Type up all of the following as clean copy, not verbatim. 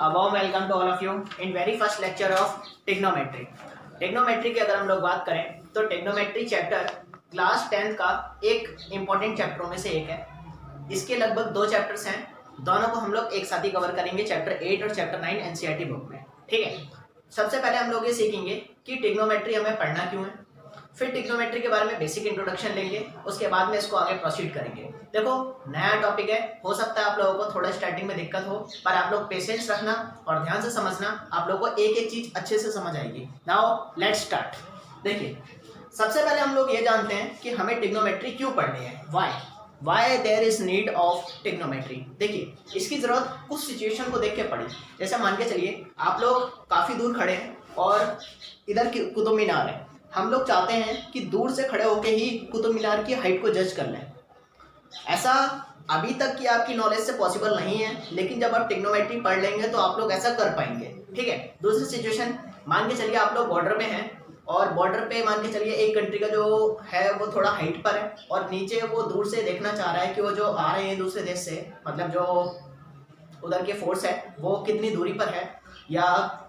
A warm welcome to all of you in very first lecture of trigonometry. Trigonometry की अगर हम लोग बात करें तो trigonometry चैप्टर क्लास 10th का एक इम्पॉर्टेंट चैप्टरों में से एक है। इसके लगभग 2 चैप्टर्स हैं, दोनों को हम लोग एक साथ ही कवर करेंगे चैप्टर 8 और चैप्टर 9 एनसीईआरटी बुक में। ठीक है, सबसे पहले हम लोग ये सीखेंगे कि ट्रिग्नोमेट्री हमें पढ़ना क्यों है, फिर ट्रिग्नोमेट्री के बारे में बेसिक इंट्रोडक्शन लेंगे, उसके बाद में इसको आगे प्रोसीड करेंगे। देखो नया टॉपिक है, हो सकता है आप लोगों को थोड़ा स्टार्टिंग में दिक्कत हो, पर आप लोग पेशेंस रखना और ध्यान से समझना, आप लोगों को एक एक चीज अच्छे से समझ आएगी। Now let's start. देखिए सबसे पहले हम लोग ये जानते हैं कि हमें ट्रिग्नोमेट्री क्यों पढ़नी है, why there is need of trigonometry. देखिए इसकी जरूरत कुछ सिचुएशन को देख के पड़ी। जैसे मान के चलिए आप लोग काफ़ी दूर खड़े हैं और इधर कुतुब मीनार है, हम लोग चाहते हैं कि दूर से खड़े होकर ही कुतुब मीनार की हाइट को जज कर लें। ऐसा अभी तक की आपकी नॉलेज से पॉसिबल नहीं है, लेकिन जब आप ट्रिग्नोमेट्री पढ़ लेंगे तो आप लोग ऐसा कर पाएंगे। ठीक है, दूसरी सिचुएशन मान के चलिए आप लोग बॉर्डर में हैं और बॉर्डर पे मान के चलिए एक कंट्री का जो है वो थोड़ा हाइट पर है और नीचे वो दूर से देखना चाह रहा है कि वो जो आ रहे हैं दूसरे देश से, मतलब जो उधर के फोर्स है वो कितनी दूरी पर है या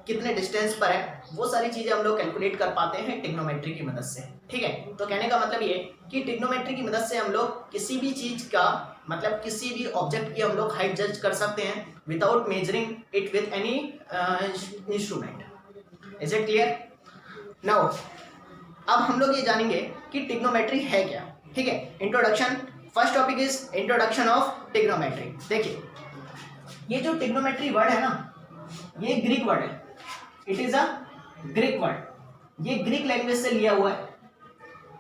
कितने डिस्टेंस पर है। वो सारी चीज़ें हम लोग कैलकुलेट कर पाते हैं ट्रिग्नोमेट्री की मदद से। ठीक है, तो कहने का मतलब ये कि ट्रिग्नोमेट्री की मदद से हम लोग किसी भी चीज़ का, मतलब किसी भी ऑब्जेक्ट की हम लोग हाइट जज कर सकते हैं without measuring it with any instrument. Is it clear? Now अब हम लोग ये जानेंगे कि ट्रिग्नोमेट्री है क्या। ठीक है, introduction, first topic is introduction of trigonometry. देखिए ये जो ट्रिग्नोमेट्री वर्ड है ना, ये ग्रीक वर्ड है, it is a Greek word. ये ग्रीक लैंग्वेज से लिया हुआ है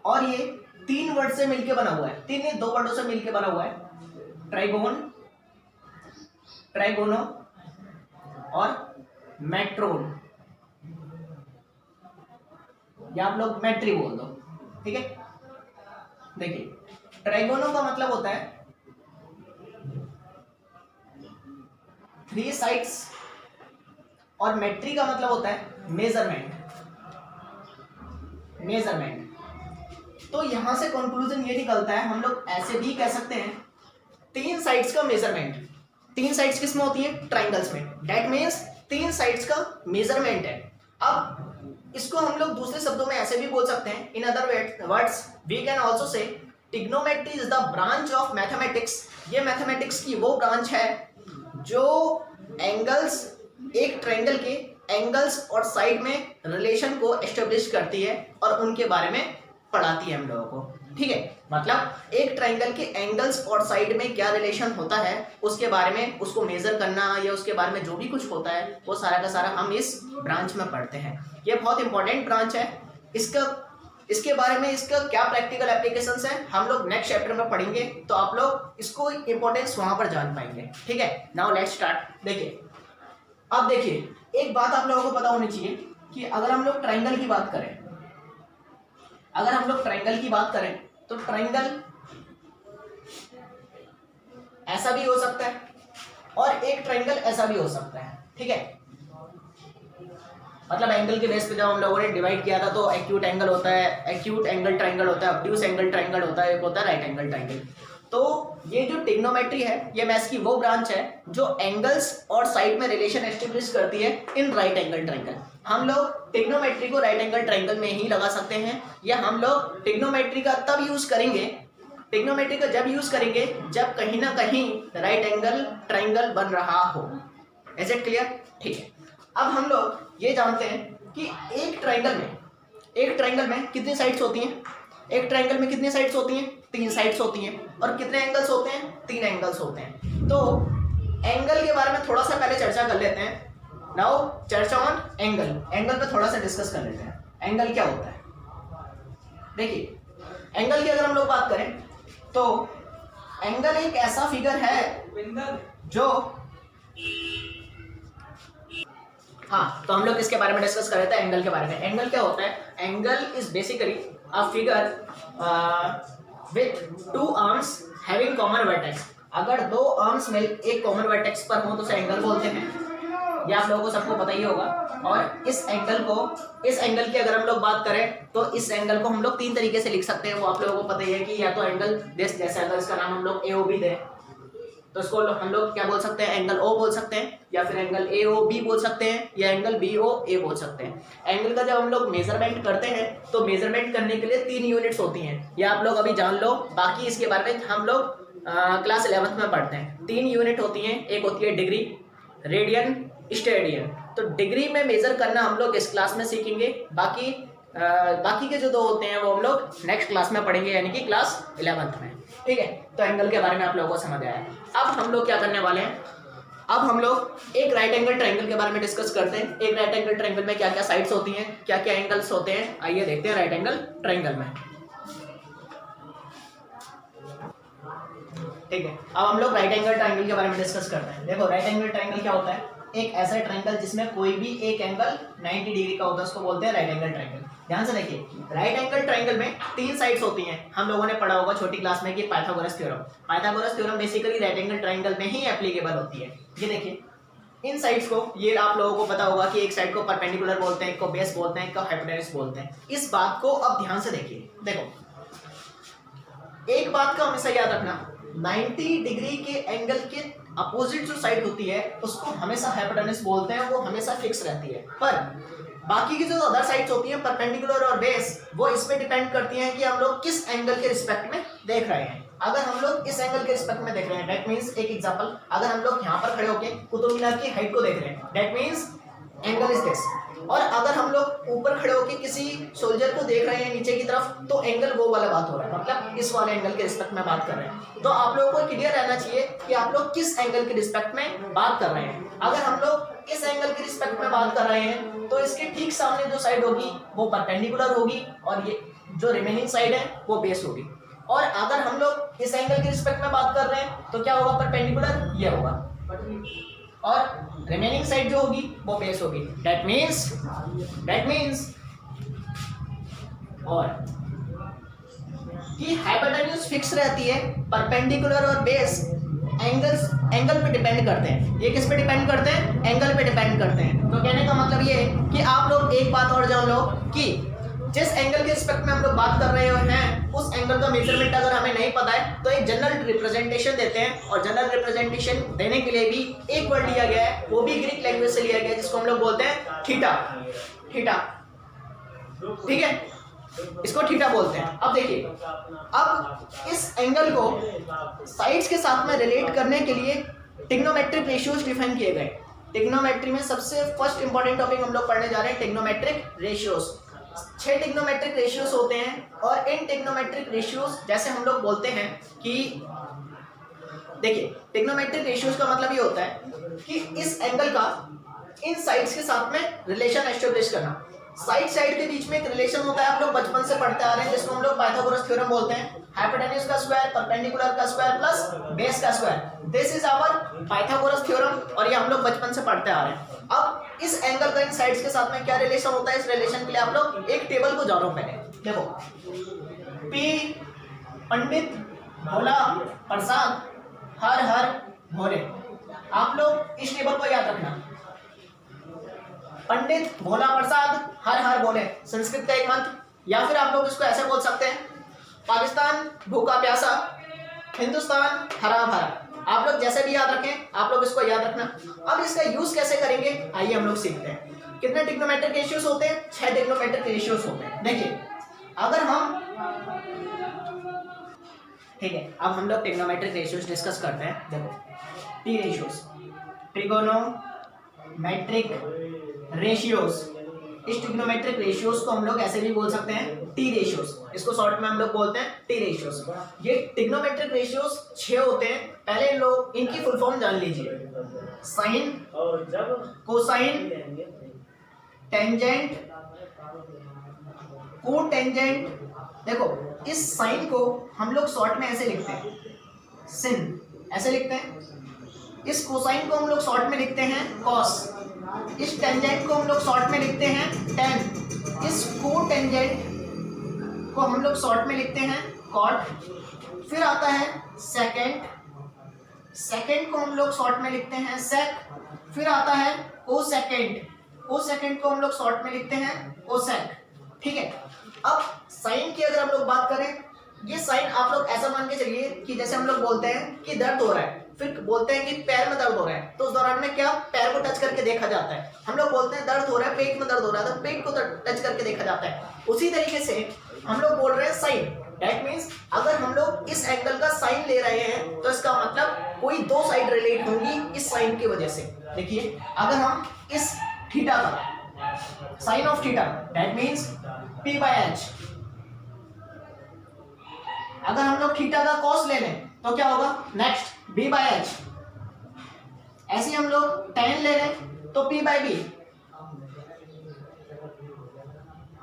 और ये 3 वर्ड से मिलके बना हुआ है, 3 नहीं 2 वर्डों से मिलके बना हुआ है, ट्राइगोन, ट्राइगोनो और मेट्रोन, या आप लोग मैट्री बोल दो। ठीक है, देखिए ट्राइगोनो का मतलब होता है 3 साइड्स और मेट्री का मतलब होता है मेजरमेंट। तो यहां से कंक्लूजन ये निकलता है, हम लोग ऐसे भी कह सकते हैं 3 साइड्स का मेजरमेंट। 3 साइड्स किस में होती है? ट्राइंगल्स में। दैट मीन्स 3 साइड्स का मेजरमेंट है। अब इसको हम लोग दूसरे शब्दों में ऐसे भी बोल सकते हैं, in other words we can also say trigonometry is the branch of mathematics. ये मैथमेटिक्स की वो ब्रांच है जो एंगल्स, एक ट्रायंगल के एंगल्स और साइड में रिलेशन को एस्टेब्लिश करती है और उनके बारे में पढ़ाती है हम लोगों को। ठीक है, मतलब एक ट्रायंगल के एंगल्स और साइड में क्या रिलेशन होता है उसके बारे में, उसको मेजर करना या उसके बारे में जो भी कुछ होता है वो सारा का सारा हम इस ब्रांच में पढ़ते हैं। ये बहुत इंपॉर्टेंट ब्रांच है। इसके बारे में इसका क्या प्रैक्टिकल एप्लीकेशंस है हम लोग नेक्स्ट चैप्टर में पढ़ेंगे, तो आप लोग इसको इंपॉर्टेंस वहां पर जान पाएंगे। ठीक है, नाउ लेट्स स्टार्ट। देखिए अब देखिए एक बात आप लोगों को पता होनी चाहिए कि अगर हम लोग ट्रायंगल की बात करें, तो ट्रायंगल ऐसा भी हो सकता है और एक ट्रायंगल ऐसा भी हो सकता है। ठीक है, मतलब एंगल के बेस पे जब हम लोगों ने डिवाइड किया था तो एक्यूट एंगल होता है, एक्यूट एंगल ट्रायंगल होता है, ऑब्ट्यूज एंगल ट्रायंगल होता है, एक होता है राइट एंगल ट्रायंगल। तो ये जो ट्रिग्नोमेट्री है ये मैथ्स की वो ब्रांच है जो एंगल्स और साइड में रिलेशन एस्टेब्लिश करती है इन राइट एंगल ट्रायंगल। हम लोग ट्रिग्नोमेट्री को राइट एंगल ट्रायंगल में ही लगा सकते हैं, या हम लोग ट्रिग्नोमेट्री का तब यूज करेंगे, ट्रिग्नोमेट्री का जब यूज करेंगे जब कहीं ना कहीं राइट एंगल ट्रायंगल बन रहा हो। Is it clear? ठीक है, अब हम लोग ये जानते हैं कि एक ट्रायंगल में कितनी साइड्स होती हैं? एक ट्रायंगल में कितनी साइड्स होती हैं? 3 साइड्स होती हैं। और कितने एंगल्स होते हैं? 3 एंगल्स होते हैं। तो एंगल के बारे में थोड़ा सा पहले चर्चा कर लेते हैं। नाउ चर्चा ऑन एंगल पे थोड़ा सा डिस्कस कर लेते हैं। एंगल क्या होता है? देखिए एंगल की अगर हम लोग बात करें तो एंगल एक ऐसा फिगर है जो, हाँ तो हम लोग किसके बारे में डिस्कस कर रहे थे? एंगल के बारे में। एंगल क्या होता है? Angle is basically a figure with 2 arms having common vertex. अगर 2 आर्म्स में एक कॉमन वर्टेक्स पर हो तो उसे एंगल बोलते हैं, ये आप लोगों को सबको पता ही होगा। और इस एंगल की अगर हम लोग बात करें तो इस एंगल को हम लोग 3 तरीके से लिख सकते हैं, वो आप लोगों को पता ही है कि या तो एंगल जैसे अगर इसका नाम हम लोग AOB दें तो इसको हम लोग क्या बोल सकते हैं, एंगल ओ बोल सकते हैं, या फिर एंगल ए ओ बी बोल सकते हैं, या एंगल बी ओ ए बोल सकते हैं। एंगल का जब हम लोग मेजरमेंट करते हैं तो मेजरमेंट करने के लिए 3 यूनिट्स होती हैं, ये आप लोग अभी जान लो, बाकी इसके बारे में हम लोग क्लास 11th में पढ़ते हैं। 3 यूनिट होती हैं, एक होती है डिग्री, रेडियन, स्टेडियन। तो डिग्री में मेजर करना हम लोग इस क्लास में सीखेंगे, बाकी के जो 2 होते हैं वो हम लोग नेक्स्ट क्लास में पढ़ेंगे, यानी कि क्लास 11th में। ठीक है, तो एंगल के बारे में आप लोगों को समझ आया। अब हम लोग क्या करने वाले हैं, अब हम लोग एक राइट एंगल ट्रायंगल के बारे में डिस्कस करते हैं। एक राइट एंगल ट्रायंगल में क्या क्या साइड्स होती हैं, क्या क्या एंगल्स होते हैं, आइए देखते हैं राइट एंगल ट्रायंगल में। ठीक है, अब हम लोग राइट एंगल ट्रायंगल के बारे में डिस्कस करते हैं। देखो राइट एंगल ट्रायंगल क्या होता है, एक ऐसा ट्रायंगल जिसमें कोई भी एक एंगल 90 डिग्री का होता है, उसको बोलते हैं राइट एंगल ट्रायंगल। ध्यान से देखिए, राइट एंगल ट्रायंगल में 3 साइड्स होती हैं। हम लोगों ने पढ़ा होगा छोटी क्लास में कि Pythagoras theorem. Pythagoras theorem basically right angle triangle में ही एप्लीकेबल होती है। ये देखिए इन साइड्स को, ये आप लोगों को पता होगा कि एक साइड को परपेंडिकुलर बोलते हैं, एक को बेस बोलते हैं, एक को हाइपोटेन्यूस बोलते हैं। इस बात को अब ध्यान से देखिए, देखो एक बात का हमेशा याद रखना, 90 डिग्री के एंगल के अपोजिट जो साइड होती है उसको हमेशा हाइपोटेन्यूस बोलते हैं, वो हमेशा फिक्स रहती है। पर बाकी की जो अदर साइड्स होती हैं परपेंडिकुलर और बेस, वो इस पे डिपेंड करती हैं कि हम लोग किस एंगल के रिस्पेक्ट में देख रहे हैं। अगर हम लोग इस एंगल के रिस्पेक्ट में देख रहे हैं, दैट मींस एक एग्जांपल, अगर हम लोग यहाँ पर खड़े होकर कुतुब मीनार की हाइट को देख रहे हैं, that means angle is this. और अगर हम लोग ऊपर खड़े होकर किसी सोल्जर को देख रहे हैं नीचे की तरफ, तो एंगल वो वाला बात हो रहा है, मतलब इस वाले एंगल के रिस्पेक्ट में बात कर रहे हैं। तो आप लोगों को क्लियर रहना चाहिए कि आप लोग किस एंगल के रिस्पेक्ट में बात कर रहे हैं। अगर हम लोग इस एंगल के रिस्पेक्ट में बात कर रहे हैं तो इसके ठीक सामने जो साइड होगी वो परपेंडिकुलर होगी, और ये जो रिमेनिंग साइड है वो बेस होगी। और अगर हम लोग इस एंगल के रिस्पेक्ट में बात कर रहे हैं तो क्या होगा, परपेंडिकुलर ये होगा, और रिमेनिंग साइड जो होगी वो बेस होगी। दैट मींस और कि हाइपोटेन्यूज फिक्स रहती है, परपेंडिकुलर और बेस एंगल पे डिपेंड करते हैं। ये किस पे डिपेंड करते हैं, एंगल पे डिपेंड करते हैं। तो कहने का मतलब ये है कि आप लोग एक बात और जान लो कि जिस एंगल के रिस्पेक्ट में हम लोग बात कर रहे हैं उस एंगल का मेजरमेंट अगर हमें नहीं पता है तो एक जनरल रिप्रेजेंटेशन देते हैं, और जनरल रिप्रेजेंटेशन देने के लिए भी एक वर्ड लिया गया है, वो भी ग्रीक लैंग्वेज से लिया गया है, जिसको हम लोग बोलते हैं थीटा। ठीक है, इसको थीटा बोलते हैं। अब देखिए, अब इस एंगल को साइड्स के साथ में रिलेट करने के लिए ट्रिग्नोमेट्रिक रेशियोज डिफाइन किए गए। ट्रिग्नोमेट्री में सबसे फर्स्ट इंपॉर्टेंट टॉपिक हम लोग पढ़ने जा रहे हैं ट्रिग्नोमेट्रिक रेशियोज। 6 ट्रिग्नोमेट्रिक रेशियोज होते हैं, और इन ट्रिग्नोमेट्रिक रेशियोज जैसे हम लोग बोलते हैं कि देखिए, ट्रिग्नोमेट्रिक रेशियोज का मतलब ये होता है कि इस एंगल का इन साइड्स के साथ में रिलेशन एस्टेब्लिश करना। साइड के बीच में एक रिलेशन होता है, आप लोग बचपन से पढ़ते आ रहे हैं, जिसको हम लोग पाइथागोरस थ्योरम बोलते हैं। हाइपोटेन्यूज का स्क्वायर, परपेंडिकुलर का स्क्वायर प्लस बेस का square, this is our Pythagoras theorem, और ये हम लोग बचपन से पढ़ते आ रहे हैं। अब इस एंगल का इन साइड्स के साथ में क्या रिलेशन होता है, इस रिलेशन के लिए आप लोग एक टेबल को जानो। पहले देखो, पी पंडित भोला प्रसाद हर हर भोले, आप लोग इस टेबल को याद रखना। पंडित भोला प्रसाद हर हर भोले संस्कृत का एक मंत्र, या फिर आप लोग इसको ऐसे बोल सकते हैं, पाकिस्तान भूखा प्यासा, हिंदुस्तान हरा भरा। आप लोग जैसे भी याद रखें, आप लोग इसको याद रखना। अब इसका यूज कैसे करेंगे, आइए हम लोग सीखते हैं। कितने ट्रिग्नोमेट्रिक रेशियोज होते हैं, 6 ट्रिग्नोमेट्रिक रेशियोज होते हैं। देखिए, अगर हम ठीक है, अब हम लोग ट्रिग्नोमेट्रिक रेशियोज डिस्कस करते हैं। देखो, टी रेशियोज, ट्रिगोनोमेट्रिक रेशियोज, इस ट्रिग्नोमेट्रिक रेशियोज को हम लोग ऐसे भी बोल सकते हैं टी रेशियोज, इसको शॉर्ट में हम लोग बोलते हैं टी रेशियोज। ये ट्रिग्नोमेट्रिक रेशियोज 6 होते हैं। पहले लोग इनकी फुल फॉर्म जान लीजिए, साइन, कोसाइन, टेंजेंट, कोटेंजेंट। देखो, इस साइन को हम लोग शॉर्ट में ऐसे लिखते हैं, सिन, ऐसे लिखते हैं। इस कोसाइन को हम लोग शॉर्ट में लिखते हैं कॉस। इस टेंजेंट को हम लोग शॉर्ट में लिखते हैं टेन। इस कोटेंजेंट को हम लोग शॉर्ट में लिखते हैं कॉट। फिर आता है सेकेंड, सेकेंड को हम लोग शॉर्ट में लिखते हैं सेक। फिर आता है कोसेकेंड, कोसेकेंड को हम लोग शॉर्ट में लिखते हैं कोसेक। ठीक है, अब साइन की अगर हम लोग बात करें, ये साइन आप लोग ऐसा मान के चलिए कि जैसे हम लोग बोलते हैं कि दर्द हो रहा है, फिर बोलते हैं कि पैर में दर्द हो रहा है, तो उस दौरान में क्या पैर को टच करके देखा जाता है। हम लोग बोलते हैं दर्द हो रहा है, पेट में दर्द हो रहा है, तो पेट को टच करके देखा जाता है। उसी तरीके से हम लोग बोल रहे हैं साइन, दैट मीन्स अगर हम लोग इस एंगल का साइन ले रहे हैं तो इसका मतलब कोई दो साइड रिलेट होंगी इस साइन की वजह से। देखिए अगर हम इस थीटा का sine of theta that means p/h, अगर हम लोग थीटा का कॉस ले लें तो क्या होगा नेक्स्ट b/h, ऐसे हम लोग tan ले लें तो p/b।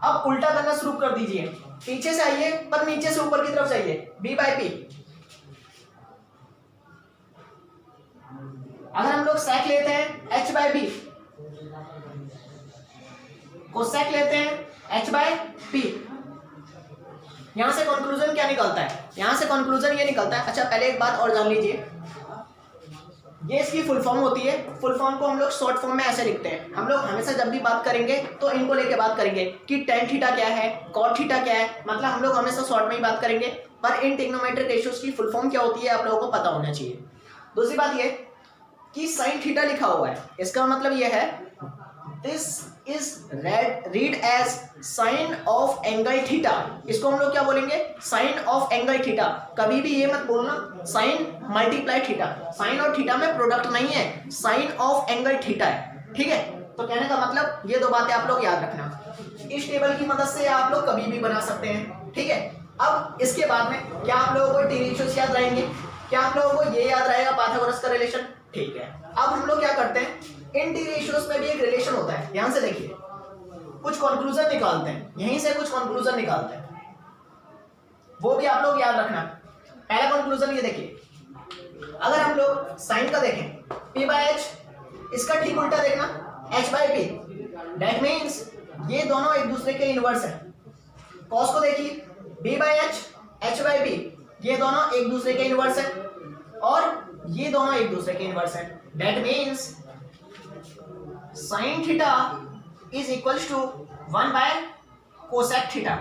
अब उल्टा करना शुरू कर दीजिए, पीछे से आइए पर नीचे से ऊपर की तरफ जाइए, b/p। अगर हम लोग sec लेते हैं h/b, कोसेक लेते हैं h/p। यहां से कंक्लूजन क्या निकलता है, यहां से कंक्लूजन ये निकलता है। अच्छा पहले एक बात और जान लीजिए, ये इसकी फुल फॉर्म होती है। फुल फॉर्म को हम लोग शॉर्ट फॉर्म में ऐसे लिखते हैं। हम लोग हमेशा जब भी बात करेंगे तो इनको लेके बात करेंगे कि tan थीटा क्या है, cot थीटा क्या है, मतलब हम लोग हमेशा शॉर्ट में ही बात करेंगे। पर इन ट्रिग्नोमेट्रिक रेशियोज की फुल फॉर्म क्या होती है आप लोगों को पता होना चाहिए। दूसरी बात ये कि sin थीटा लिखा हुआ है, इसका मतलब ये है this is read as sine of angle theta. इसको हम लोग क्या बोलेंगे, साइन ऑफ एंगल थीटा। कभी भी ये मत बोलना साइन मल्टीप्लाई थीटा, साइन और थीटा में प्रोडक्ट नहीं है, साइन ऑफ एंगल थीटा है, ठीक है। तो कहने का मतलब ये दो बातें आप लोग याद रखना। इस टेबल की मदद से आप लोग कभी भी बना सकते हैं, ठीक है। अब इसके बाद में क्या आप लोगों को टी रेशियोज याद रहेंगे, क्या आप लोगों को ये याद रहेगा पाइथागोरस का रिलेशन, ठीक है। अब हम लोग क्या करते हैं, इन टी रेशियोज में भी एक रिलेशन होता है। यहां से देखिए कुछ कंक्लूजन निकालते हैं, यहीं से कुछ कंक्लूजन निकालते हैं, वो भी आप लोग याद रखना। पहला कंक्लूजन ये देखिए, अगर हम लोग साइन का देखें p/h, इसका ठीक उल्टा देखना h/p, दैट मीन्स ये दोनों एक दूसरे के इनवर्स है। कॉस को देखिए b/h h/p, ये दोनों एक दूसरे के इनवर्स है और ये दोनों एक दूसरे के इनवर्स है। That means sine theta is equals to 1 by cosec theta.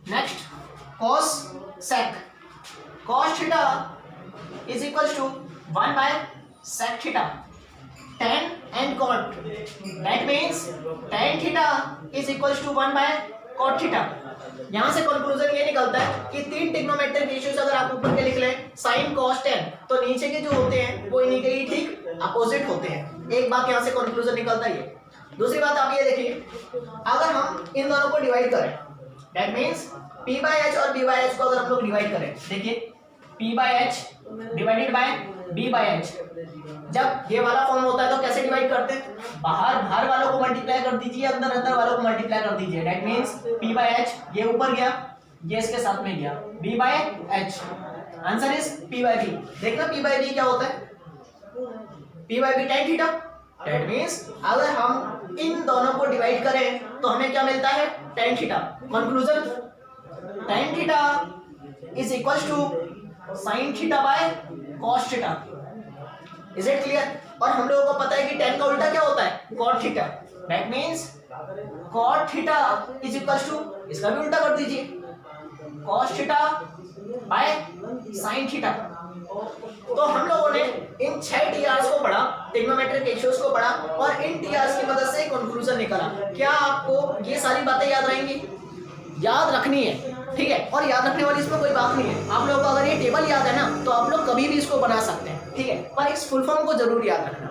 Next cos sec, cos theta is equals to 1 by sec theta. Tan and cot, that means tan theta is equals to 1 by cot theta. यहां से conclusion ये निकलता है कि तीन trigonometric ratios अगर आप ऊपर के लिख लें sin cos tan, तो नीचे के जो होते हैं वो इन्हीं के ही ठीक अपोजिट होते हैं। एक बात यहां से कंक्लूजन निकलता है ये। दूसरी बात आप ये देखिए, अगर हम इन दोनों को डिवाइड करें दैट मीन्स p/h और b/h को अगर हम लोग डिवाइड करें, देखिए p/h डिवाइडेड बाय b/h, जब ये वाला फॉर्म होता है तो कैसे डिवाइड करते हैं, बाहर बाहर वालों को मल्टीप्लाई कर दीजिए, अंदर अंदर वालों को मल्टीप्लाई कर दीजिए। दैट मीन्स p/h ये ऊपर गया, ये इसके साथ में गया, b/h, आंसर इज p/b। देखना p/b क्या होता है, p/b tan theta. That means अगर हम इन दोनों को डिवाइड करें तो हमें क्या मिलता है, tan theta. Conclusion tan theta is equals to sin theta by cos theta. Is it clear. और हम लोगों को पता है कि tan का उल्टा क्या होता है, cot theta. That means cot theta is equals to, इसका भी उल्टा कर दीजिए, cos theta by sin theta. तो हम लोगों ने इन 6 टीआरस को पढ़ा, ट्रिग्नोमेट्रिक रेशियोज को पढ़ा और इन टीआरस की मदद से कंक्लूजन निकाला। क्या आपको ये सारी बातें याद रहेंगी, याद रखनी है, ठीक है। और याद रखने वाली इसमें कोई बात नहीं है, आप लोगों को अगर ये टेबल याद है ना तो आप लोग कभी भी इसको बना सकते हैं, ठीक है। पर इस फुल फॉर्म को जरूर याद रखना।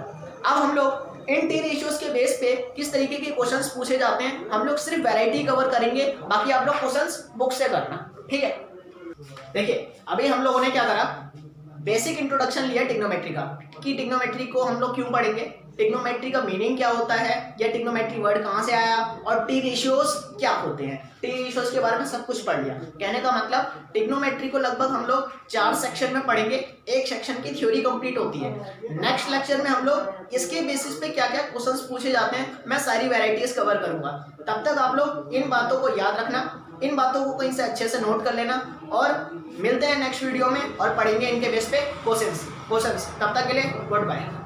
अब हम लोग इन टी रेशियोज के बेस पे किस तरीके के क्वेश्चंस पूछे जाते हैं, हम लोग सिर्फ वैरायटी कवर करेंगे, बाकी आप लोग क्वेश्चंस बुक से करना, ठीक है। देखिए अभी हम लोगों ने क्या करा, बेसिक इंट्रोडक्शन लिया ट्रिग्नोमेट्री का, कि ट्रिग्नोमेट्री को हम लोग क्यों पढ़ेंगे, ट्रिग्नोमेट्री का मीनिंग क्या होता है, या ट्रिग्नोमेट्री वर्ड कहाँ से आया, और टी रेशियोज क्या होते हैं। टी रेशियोज के बारे में सब कुछ पढ़ लिया। कहने का मतलब ट्रिग्नोमेट्री को लगभग हम लोग 4 सेक्शन में पढ़ेंगे, एक सेक्शन की थ्योरी कंप्लीट होती है। नेक्स्ट लेक्चर में हम लोग इसके बेसिस पे क्या क्या क्वेश्चंस पूछे जाते हैं मैं सारी वैरायटीज कवर करूंगा। तब तक आप लोग इन बातों को याद रखना, इन बातों को कहीं से अच्छे से नोट कर लेना, और मिलते हैं नेक्स्ट वीडियो में और पढ़ेंगे इनके बेस पे क्वेश्चंस। तब तक के लिए गुड बाय।